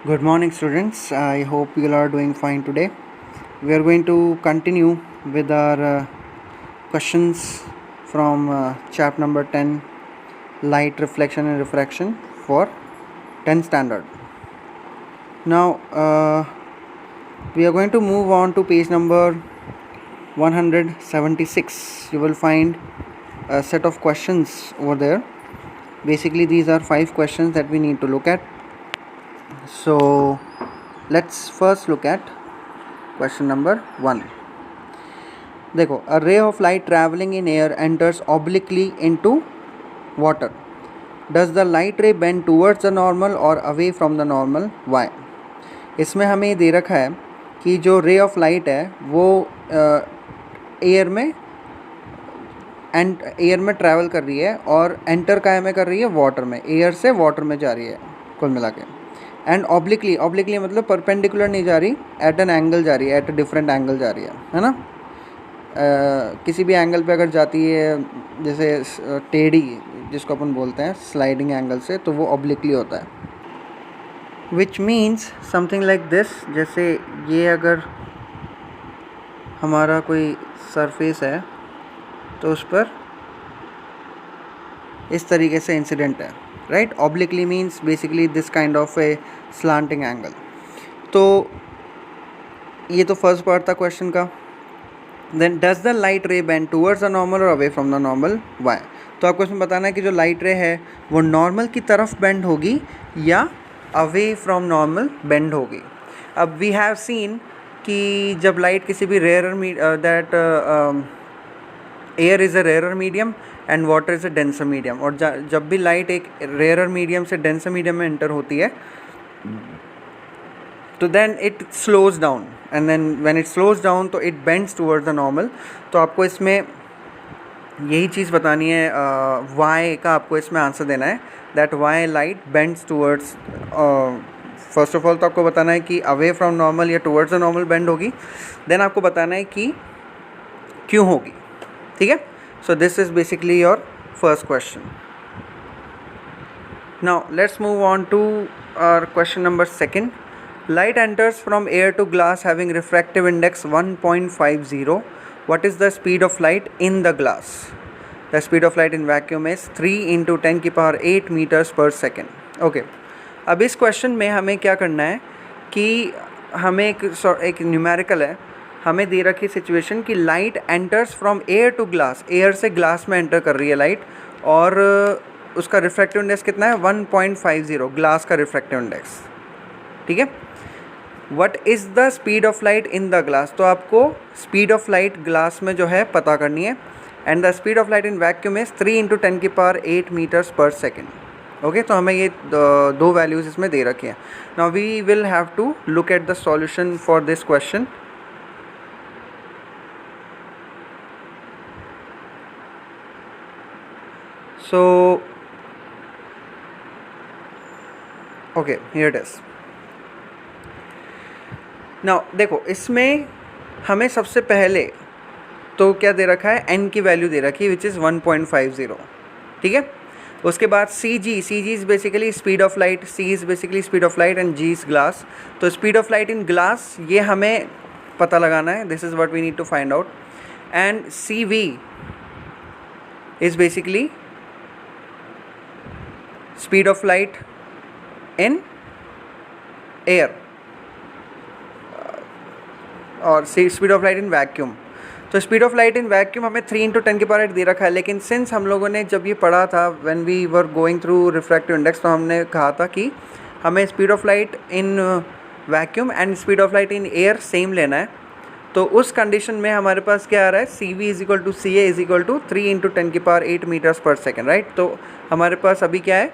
Good morning, students. I hope you all are doing fine today. We are going to continue with our questions from chapter number 10, Light Reflection and Refraction for 10th standard. Now, we are going to move on to page number 176. You will find a set of questions over there. Basically, these are 5 questions that we need to look at. So let's first look at question number 1. देखो, a ray of light traveling in air enters obliquely into water. Does the light ray bend towards the normal or away from the normal? Why? इसमें हमें दे रखा है कि जो ray of light है वो एयर में ट्रैवल कर रही है और एंटर काय में कर रही है, वाटर में. एयर से वाटर में जा रही है कुल मिला के. एंड ऑब्लिकली मतलब परपेंडिकुलर नहीं जा रही, एट एन एंगल जा रही है, एट अ डिफरेंट एंगल जा रही है ना. किसी भी एंगल पे अगर जाती है, जैसे टेढ़ी जिसको अपन बोलते हैं स्लाइडिंग एंगल से, तो वो ऑब्लिकली होता है. Which means something like this. जैसे ये अगर हमारा कोई सरफेस है तो उस पर इस तरीके से इंसिडेंट है, right. Obliquely means basically this kind of a slanting angle. तो ये तो फर्स्ट पार्ट था क्वेश्चन का. Then does the light ray bend towards the normal और away from the normal? Why? तो आपको इसमें बताना है कि जो लाइट रे है वो नॉर्मल की तरफ बेंड होगी या अवे फ्रॉम नॉर्मल बेंड होगी. अब वी हैव सीन कि जब लाइट किसी भी that air is a rare medium and water is a denser medium. और जब भी लाइट एक रेयर मीडियम से डेंसर मीडियम में एंटर होती है तो then it slows down, and then when it slows down तो it bends towards the normal. तो आपको इसमें यही चीज़ बतानी है, वाई का आपको इसमें आंसर देना है, that why light bends towards. First of all तो आपको बताना है कि अवे फ्रॉम नॉर्मल या टूवर्ड्स द नॉर्मल बेंड होगी. देन आपको बताना है कि क्यों होगी. ठीक है. So this is basically your first question. Now let's move on to our question number 2. Light enters from air to glass having refractive index 1.50. What is the speed of light in the glass? The speed of light in vacuum is 3 into 10 की power 8 meters per second. Okay. अब इस question में हमें क्या करना है कि हमें एक न्यूमेरिकल है, हमें दे रखी सिचुएशन कि light enters from air to glass. Air से ग्लास में एंटर कर रही है लाइट, और उसका रिफ्रैक्टिव इंडेक्स कितना है? 1.50, ग्लास का रिफ्रैक्टिव इंडेक्स. ठीक है. What is the speed of light in the glass? तो आपको स्पीड ऑफ लाइट ग्लास में जो है पता करनी है. And the speed of light in vacuum is 3 into 10 की power 8 meters per second. Okay. तो हमें ये दो वैल्यूज़ इसमें दे रखी हैं. Now we will have to look at the solution for this question. So okay, here it is. Now देखो, इसमें हमें सबसे पहले तो क्या दे रखा है? n की वैल्यू दे रखी है विच इज़ 1.50. ठीक है. उसके बाद c g is basically speed of light, c is basically speed of light and g is glass. तो speed of light in glass ये हमें पता लगाना है. This is what we need to find out. And c v is basically speed of light in air और speed of light in vacuum. तो speed of light in vacuum हमें 3 into 10 की power 8 दे रखा है. लेकिन सिंस हम लोगों ने जब ये पढ़ा था when we were going through refractive index, तो हमने कहा था कि हमें speed of light in vacuum and speed of light in air same लेना है. तो उस कंडीशन में हमारे पास क्या आ रहा है? C v is equal to c a is equal to 3 into 10 की power 8 meters per second, right. तो हमारे पास अभी क्या है?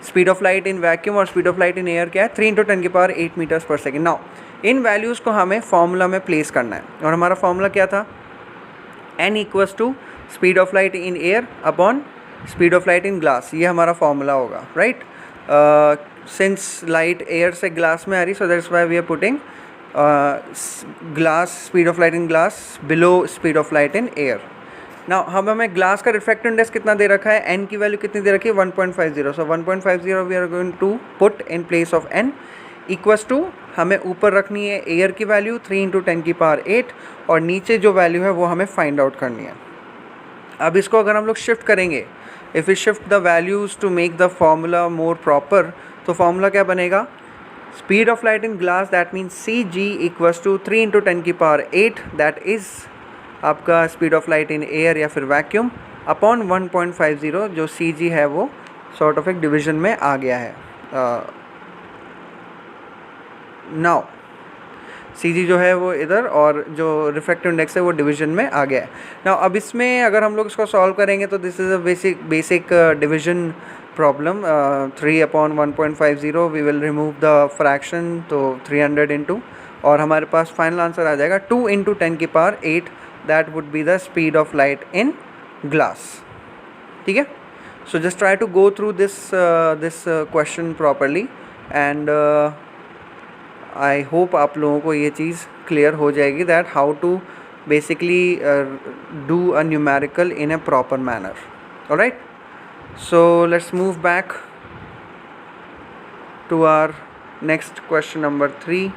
Speed of light in vacuum और speed of light in air क्या है? 3 into 10 की power 8 meters per second. Now इन वैल्यूज़ को हमें फॉर्मूला में प्लेस करना है, और हमारा फॉर्मूला क्या था? n equals to speed of light in air upon speed of light in glass. ये हमारा फॉर्मूला होगा, राइट. सिंस लाइट एयर से ग्लास में आ रही, so that's why we are putting glass, speed of light in glass below speed of light in air. Now हमें glass का refractive index कितना दे रखा है? n की वैल्यू कितनी दे रखी है? 1.50. So 1.50 we are going to put in place of n equals to हमें ऊपर रखनी है एयर की वैल्यू 3 × 10⁸ और नीचे जो वैल्यू है वो हमें फाइंड आउट करनी है। अब इसको अगर हम लोग शिफ्ट करेंगे, if you shift the values to make the formula more proper, तो फॉर्मूला क्या बनेगा? Speed of light in glass, that means c g equals to 3 × 10⁸, that is आपका speed of light in air या फिर vacuum upon 1.50, जो सी जी है वो sort of एक डिवीजन में आ गया है। नाउ सी जी जो है वो इधर और जो रिफ्रैक्टिव इंडेक्स है वो डिवीजन में आ गया है। नाउ अब इसमें अगर हम लोग इसको सॉल्व करेंगे तो this is a basic division problem. 3/1.50 we will remove the fraction, तो 300 इंटू, और हमारे पास फाइनल आंसर आ जाएगा 2 × 10⁸, that would be the speed of light in glass. ठीक है, so just try to go through this question properly and I hope आप लोगों को ये चीज़ क्लियर हो जाएगी that how to basically do a numerical in a proper manner. Alright, so let's move back to our next question number 3.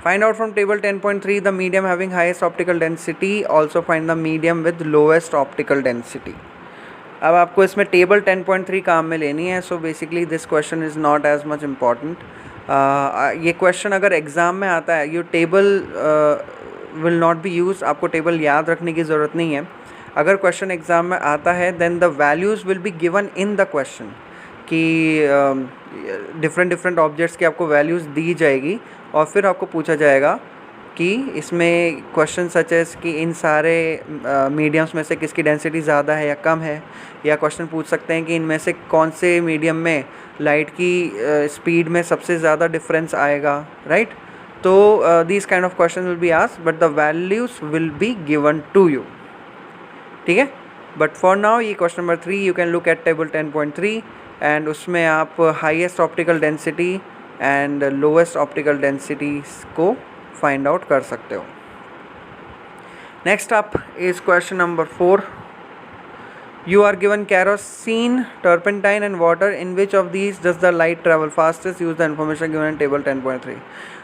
Find out from table 10.3 the medium having highest optical density. Also find the medium with lowest optical density. अब आपको इसमें table 10.3 काम में लेनी है. So basically this question is not as much important. ये question अगर exam में आता है, you table will not be use. आपको टेबल याद रखने की ज़रूरत नहीं है. अगर क्वेश्चन एग्ज़ाम में आता है then the values will be given in the question, कि डिफरेंट ऑब्जेक्ट्स की आपको वैल्यूज़ दी जाएगी और फिर आपको पूछा जाएगा कि इसमें क्वेश्चन सच एस कि इन सारे मीडियम्स में से किसकी डेंसिटी ज़्यादा है या कम है, या क्वेश्चन पूछ सकते हैं कि इनमें से कौन से मीडियम में लाइट की स्पीड में सबसे ज़्यादा डिफरेंस आएगा. राइट, तो these kind of question will be asked but the values will be given to you. ठीक है, बट फॉर नाउ ये question number 3 you can look at table 10.3 and उसमें आप highest optical density and lowest optical densities को find out कर सकते हो. Next up is question number 4. You are given kerosene, turpentine and water. In which of these does the light travel fastest? Use the information given in table 10.3.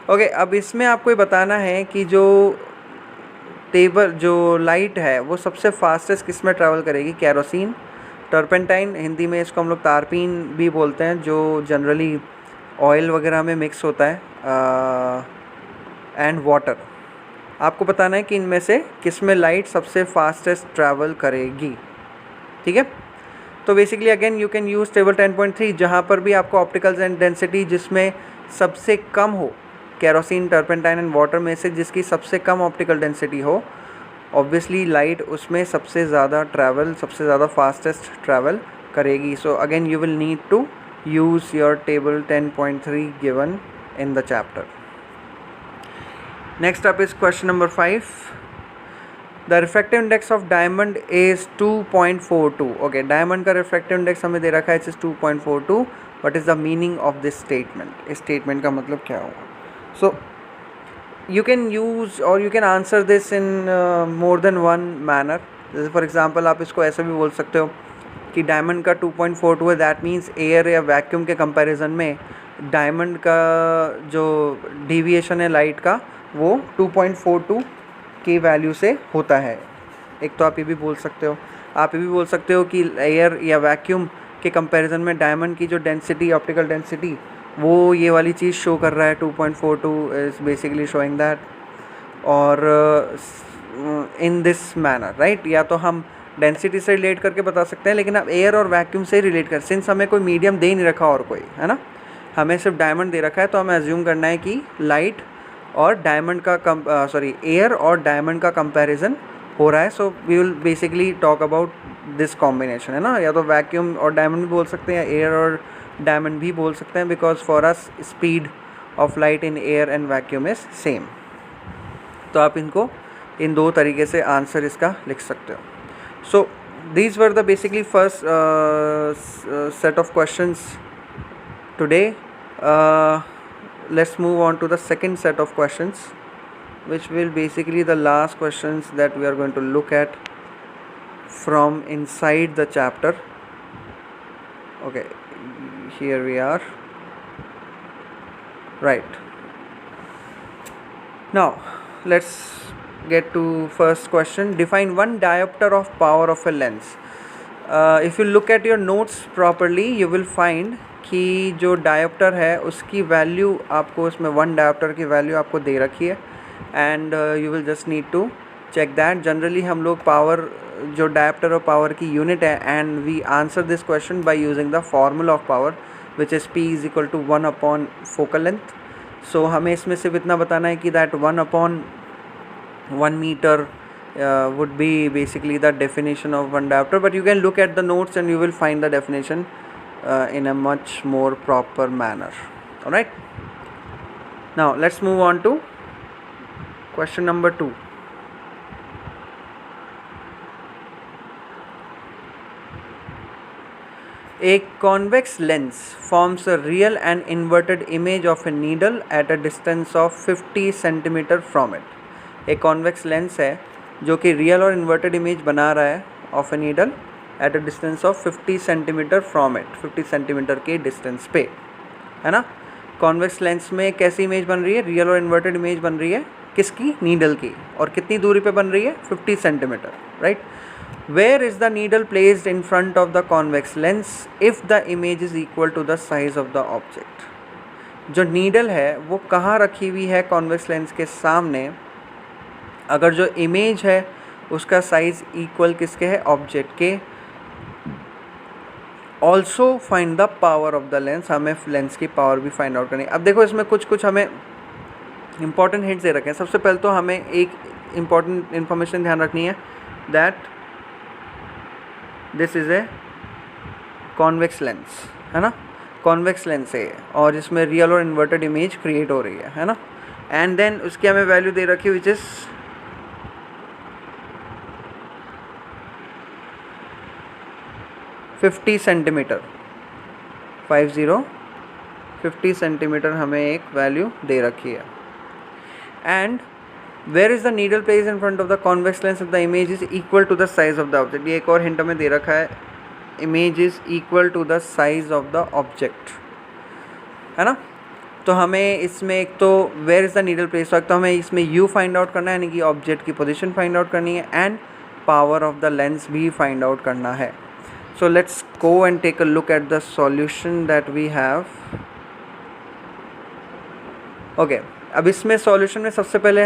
Okay, अब इसमें आपको ये बताना है कि जो लाइट है वो सबसे फास्टेस्ट किस में ट्रैवल करेगी. कैरोसिन, टर्पेंटाइन, हिंदी में इसको हम लोग तारपीन भी बोलते हैं, जो जनरली ऑयल वगैरह में मिक्स होता है, एंड वाटर. आपको बताना है कि इनमें से किस में लाइट सबसे फास्टेस्ट ट्रैवल करेगी. ठीक है, तो basically again you can use table 10.3 जहाँ पर भी आपको ऑप्टिकल डेंसिटी जिसमें सबसे कम हो, कैरोसिन, टर्पेंटाइन एंड वाटर में से जिसकी सबसे कम ऑप्टिकल डेंसिटी हो, ऑब्वियसली लाइट उसमें सबसे ज़्यादा फास्टेस्ट ट्रैवल करेगी. So again you will need to use your table 10.3 given in the chapter. Next up is question number 5. The refractive index of diamond is 2.42. Okay, diamond का refractive index हमें दे रखा है, it's 2.42. What is the meaning of this statement? इस statement का मतलब क्या होगा? So you can use or you can answer this in more than one manner. जैसे for example आप इसको ऐसे भी बोल सकते हो कि डायमंड का 2.42 है, दैट मीन्स एयर या वैक्यूम के कंपैरिजन में डायमंड का जो डिविएशन है लाइट का वो 2.42 की वैल्यू से होता है. एक तो आप ये भी बोल सकते हो. आप ये भी बोल सकते हो कि एयर या वैक्यूम के कंपैरिजन में डायमंड की जो डेंसिटी, ऑप्टिकल डेंसिटी, वो ये वाली चीज़ शो कर रहा है. 2.42 इज़ बेसिकली शोइंग दैट. और इन दिस मैनर, राइट, या तो हम डेंसिटी से रिलेट करके बता सकते हैं, लेकिन आप एयर और वैक्यूम से रिलेट कर, सिंस हमें कोई मीडियम दे नहीं रखा और कोई, है ना, हमें सिर्फ डायमंड दे रखा है, तो हमें एज्यूम करना है कि लाइट और डायमंड का एयर और डायमंड का कंपैरिजन हो रहा है. So we will basically talk about this combination, है ना, या तो वैक्यूम और डायमंड भी बोल सकते हैं, एयर और डायमंड भी बोल सकते हैं, because for us speed of light in air and vacuum is same. तो आप इनको इन दो तरीके से आंसर इसका लिख सकते हो. So these were the basically first set of questions today. Let's move on to the second set of questions, which will basically the last questions that we are going to look at from inside the chapter. Okay, here we are. right. Now let's get to first question. Define one diopter of power of a lens. If you look at your notes properly you will find कि जो dioptre है उसकी value आपको उसमें one dioptre की value आपको दे रखी है and you will just need to check that. Generally हम लोग पावर जो डायोप्टर ऑफ पावर की यूनिट है and we answer this question by using the formula of power which is P is equal to 1 upon focal length. So हमें इसमें सिर्फ इतना बताना है कि that 1 upon 1 meter would be basically the definition of one diopter, but you can look at the notes and you will find the definition in a much more proper manner. Alright, now let's move on to question number 2. A convex lens forms a real and inverted image of a needle at a distance of 50 centimeter from it. एक convex lens है जो कि real और inverted image बना रहा है of a needle at a distance of 50 centimetre from it, 50 centimetre के distance पे, है ना. कॉन्वेक्स लेंस में कैसी इमेज बन रही है? रियल और इन्वर्टेड इमेज बन रही है. किसकी? नीडल की. और कितनी दूरी पे बन रही है? 50 centimetre, right. Where is the needle placed in front of the convex lens if the image is equal to the size of the object. जो नीडल है वो कहाँ रखी हुई है कॉन्वेक्स लेंस के सामने अगर जो इमेज है उसका साइज इक्वल किसके है? ऑब्जेक्ट के. Also find the power of the lens. हमें लेंस की पावर भी फाइंड आउट करनी है. अब देखो इसमें कुछ हमें इंपॉर्टेंट हिंट्स दे रखे हैं. सबसे पहले तो हमें एक इंपॉर्टेंट इन्फॉर्मेशन ध्यान रखनी है that this is a convex lens, है ना. कॉन्वेक्स लेंस है और इसमें रियल और इन्वर्टेड इमेज क्रिएट हो रही है ना. एंड देन उसकी हमें वैल्यू दे रखी है विच इज़ 50 सेंटीमीटर. 50 सेंटीमीटर हमें एक वैल्यू दे रखी है. And where is the needle place in front of the convex lens if the image is equal to the size of the object. ये एक और हिंट हमें दे रखा है, image is equal to the size of the object, है ना. तो हमें इसमें एक तो where is the needle place, तो हमें इसमें यू फाइंड आउट करना है यानी कि ऑब्जेक्ट की पोजीशन फाइंड आउट करनी है and power of the lens भी फाइंड आउट करना है. So let's go and take a look at the solution that we have. Okay, अब इसमें सॉल्यूशन में सबसे पहले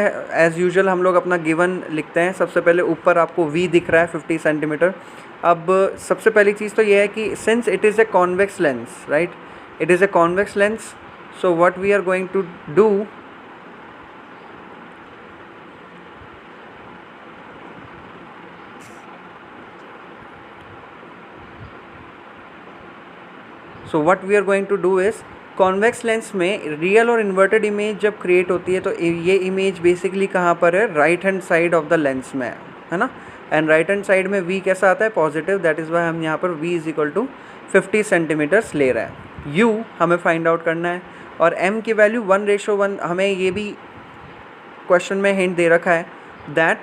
एज़ यूजुअल हम लोग अपना गिवन लिखते हैं. सबसे पहले ऊपर आपको V दिख रहा है 50 सेंटीमीटर. अब सबसे पहली चीज़ तो ये है कि since it is a convex lens, right, it is a convex lens, so what we are going to do, so what we are going to do is convex lens में रियल और inverted image जब create होती है तो ये image basically कहाँ पर है? Right hand side of the lens में है ना. एंड राइट हैंड साइड में V कैसा आता है? पॉजिटिव. दैट इज़ वाई हम यहाँ पर V is equal to 50 centimetres ले रहे हैं. U हमें फाइंड आउट करना है और M की वैल्यू 1:1. हमें ये भी क्वेश्चन में हिंट दे रखा है दैट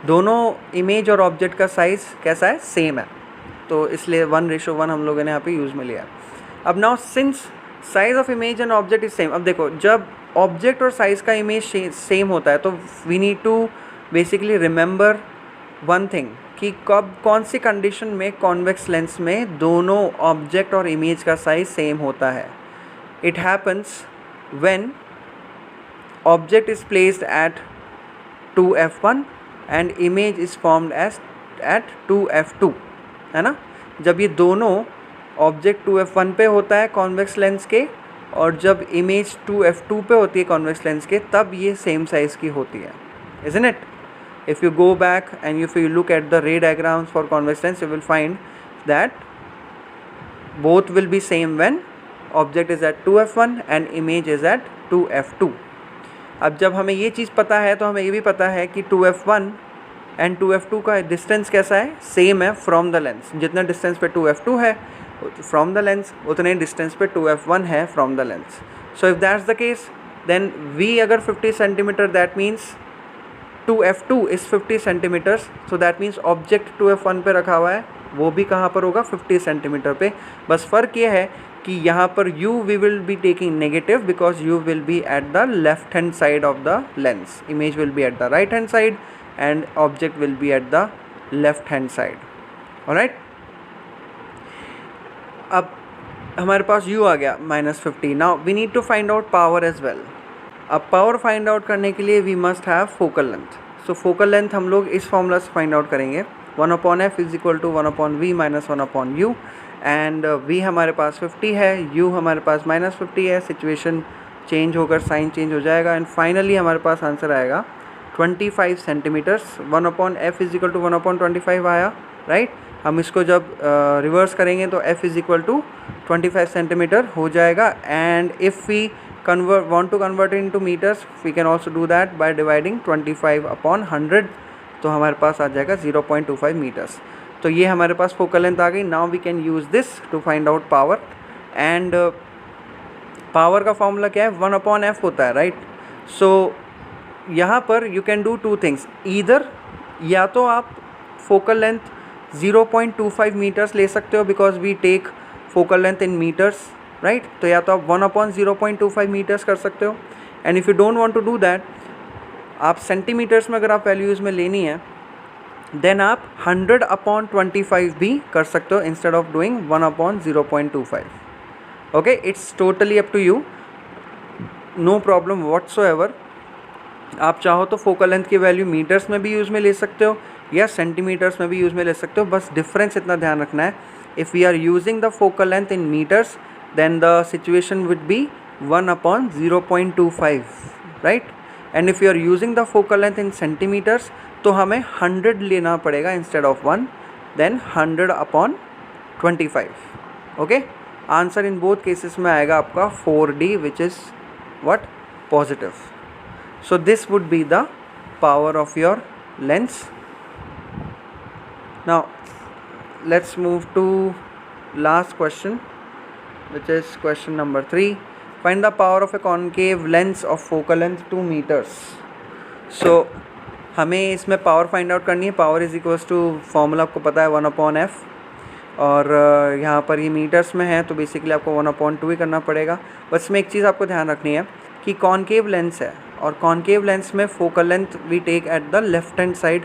दोनों इमेज और ऑब्जेक्ट का साइज़ कैसा है? सेम है. तो इसलिए 1:1 हम लोगों ने यहाँ पे यूज़ में लिया. अब now since size of image and object is same, अब देखो जब ऑब्जेक्ट और साइज़ का इमेज सेम होता है तो we need to basically remember one thing कि कब कौन सी कंडीशन में कॉन्वेक्स लेंस में दोनों ऑब्जेक्ट और इमेज का साइज सेम होता है. It happens when object is placed at 2f1 and image is formed at 2f2, है ना. जब ये दोनों ऑब्जेक्ट 2f1 पे होता है कॉन्वेक्स लेंस के और जब इमेज 2f2 पे होती है कॉन्वेक्स लेंस के तब ये सेम साइज़ की होती है, isn't it? If you go back and if you look at the ray diagrams for convex lens, you will find that both will be same when object is at 2f1 and image is at 2f2. अब जब हमें ये चीज़ पता है तो हमें ये भी पता है कि 2f1 एंड 2f2 का डिस्टेंस कैसा है? सेम है फ्रॉम द लेंस. जितना डिस्टेंस पे 2f2 है फ्रॉम द लेंस उतने डिस्टेंस पे 2f1 है from the lens. So if that's the case then V अगर 50 centimetre that means 2f2 is 50 centimetres. So that means object 2f1 पे रखा हुआ है वो भी कहाँ पर होगा? 50 सेंटीमीटर पे. बस फ़र्क ये है कि यहाँ पर u we will be taking negative because u will be at the left hand side of the lens. Image will be at the right hand side and object will be at the left hand side. Alright. अब हमारे पास u आ गया -50. Now we need to find out power as well. अब power find out करने के लिए we must have focal length. So focal length हम लोग इस फॉर्मूला से फाइंड आउट करेंगे. 1/f is equal to 1/v minus 1/u. And v हमारे पास 50 है, u हमारे पास -50 है. सिचुएशन चेंज होकर साइन चेंज हो जाएगा एंड फाइनली हमारे पास आंसर आएगा 25 centimetres. 1/f is equal to 1/25 आया, राइट. हम इसको जब रिवर्स करेंगे तो f is equal to 25 centimetre हो जाएगा. And if we want to convert it into meters, we can also do that by dividing 25/100. तो हमारे पास आ जाएगा 0.25 meters. तो ये हमारे पास फोकल लेंथ आ गई. Now we can use this to find out power. And power का फॉर्मूला क्या है? 1/f होता है, राइट. सो यहाँ पर you can do two things. Either या तो आप फोकल लेंथ 0.25 मीटर्स ले सकते हो because we take focal length in metres, right. तो या तो आप 1/0.25 मीटर्स कर सकते हो. And if you don't want to do that, आप सेंटीमीटर्स में अगर आप वैल्यूज़ में लेनी है देन आप 100/25 भी कर सकते हो instead of doing 1/0.25. Okay, it's totally up to you, no problem whatsoever. आप चाहो तो फोकल लेंथ की वैल्यू मीटर्स में भी यूज़ में ले सकते हो या सेंटीमीटर्स में भी यूज़ में ले सकते हो. बस डिफरेंस इतना ध्यान रखना है. If we are using the focal length in metres then the situation would be 1/0.25, right. And if you are using the focal length in centimeters तो हमें 100 लेना पड़ेगा instead of 1, then 100/25. okay, answer in both cases में आएगा आपका 4D, which is what? Positive. So this would be the power of your lens. Now let's move to last question, which is question number 3. Find the power of a concave lens of focal length 2 meters. So हमें इसमें power find out करनी है. Power is equals to formula आपको पता है 1/f. और यहाँ पर ये मीटर्स में है तो बेसिकली आपको 1/2 ही करना पड़ेगा. बस इसमें एक चीज़ आपको ध्यान रखनी है कि कॉन्केव लेंस है और कॉन्केव लेंस में focal length we take at the left hand side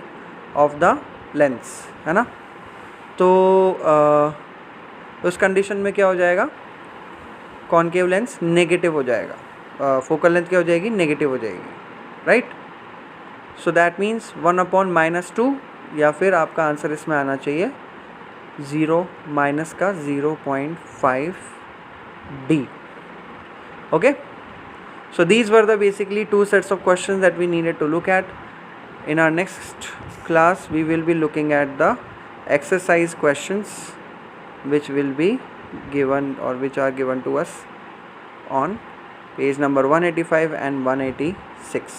of the lens, है ना. तो उस कंडीशन में क्या हो जाएगा? कॉन्केव लेंस नेगेटिव हो जाएगा. फोकल लेंथ क्या हो जाएगी? नेगेटिव हो जाएगी, राइट. सो दैट मीन्स 1/-2 या फिर आपका आंसर इसमें आना चाहिए 0 माइनस का 0.5D. Okay, so these were the basically 2 sets of questions that we needed to look at. In our next class we will be looking at the exercise questions which will be given or which are given to us on page number 185 and 186.